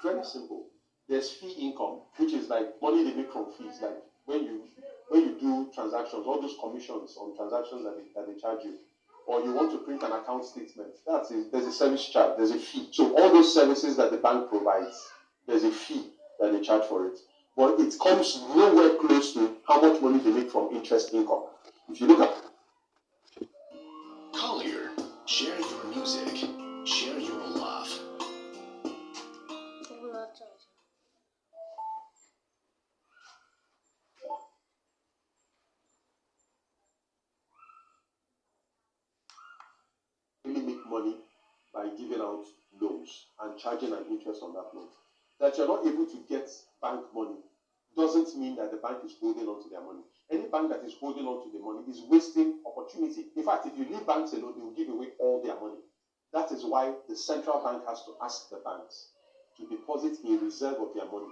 Very simple. There's fee income, which is like money they make from fees, like when you do transactions, all those commissions on transactions that they charge you, or you want to print an account statement. There's a service charge, there's a fee. So all those services that the bank provides, there's a fee that they charge for it. But it comes nowhere close to how much money they make from interest income. If you look at Collier, share your music, share your love. really make money by giving out loans and charging an interest on that loan. That you're not able to get bank money doesn't mean that the bank is holding on to their money. Any bank that is holding on to the money is wasting opportunity. In fact, if you leave banks alone, they will give away all their money. That is why the central bank has to ask the banks to deposit a reserve of their money.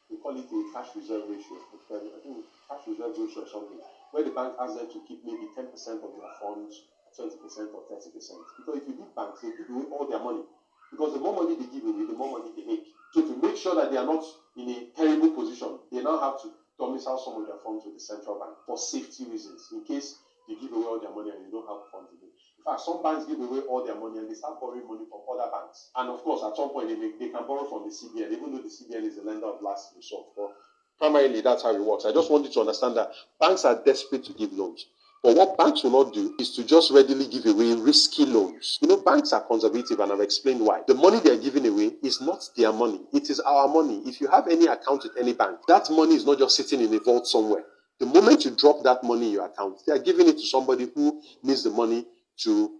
We call it a cash reserve ratio. I think cash reserve ratio or something, where the bank asks them to keep maybe 10% of their funds, 20% or 30%. Because if you leave banks, they give away all their money. Because the more money they give away, the more money they make. So to make sure that they are not in a terrible position, they now have to domicile some of their funds with the central bank for safety reasons, in case they give away all their money and you don't have funds again. In fact, some banks give away all their money and they start borrowing money from other banks. And of course, at some point, they can borrow from the CBN, even though the CBN is the lender of last resort. But primarily, that's how it works. I just want you to understand that banks are desperate to give loans. But what banks will not do is to just readily give away risky loans. You know, banks are conservative, and I've explained why. The money they're giving away is not their money. It is our money. If you have any account with any bank, that money is not just sitting in a vault somewhere. The moment you drop that money in your account, they are giving it to somebody who needs the money to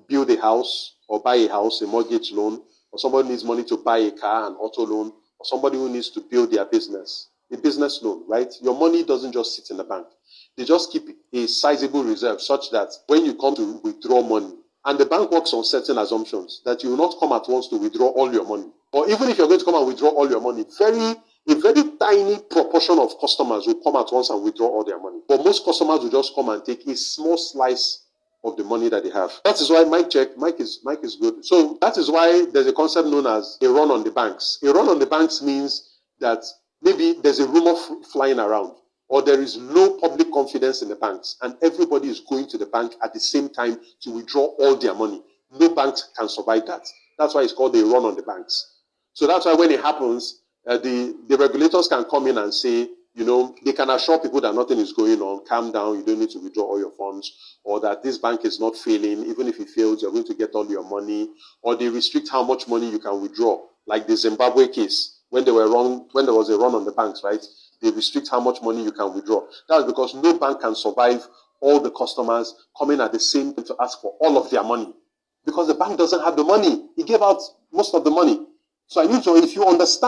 build a house or buy a house, a mortgage loan, or somebody needs money to buy a car, an auto loan, or somebody who needs to build their business, a business loan, right? Your money doesn't just sit in the bank. They just keep a sizable reserve such that when you come to withdraw money, and the bank works on certain assumptions, that you will not come at once to withdraw all your money. Or even if you're going to come and withdraw all your money, a very tiny proportion of customers will come at once and withdraw all their money. But most customers will just come and take a small slice of the money that they have. That is why Mike is good. So that is why there's a concept known as a run on the banks. A run on the banks means that maybe there's a rumor flying around, or there is low public confidence in the banks, and everybody is going to the bank at the same time to withdraw all their money. No bank can survive that. That's why it's called a run on the banks. So that's why when it happens, the regulators can come in and say, you know, they can assure people that nothing is going on, calm down, you don't need to withdraw all your funds, or that this bank is not failing, even if it fails, you're going to get all your money, or they restrict how much money you can withdraw, like the Zimbabwe case, when there was a run on the banks, right? They restrict how much money you can withdraw. That's because no bank can survive all the customers coming at the same time to ask for all of their money. Because the bank doesn't have the money. It gave out most of the money. So I need to, if you understand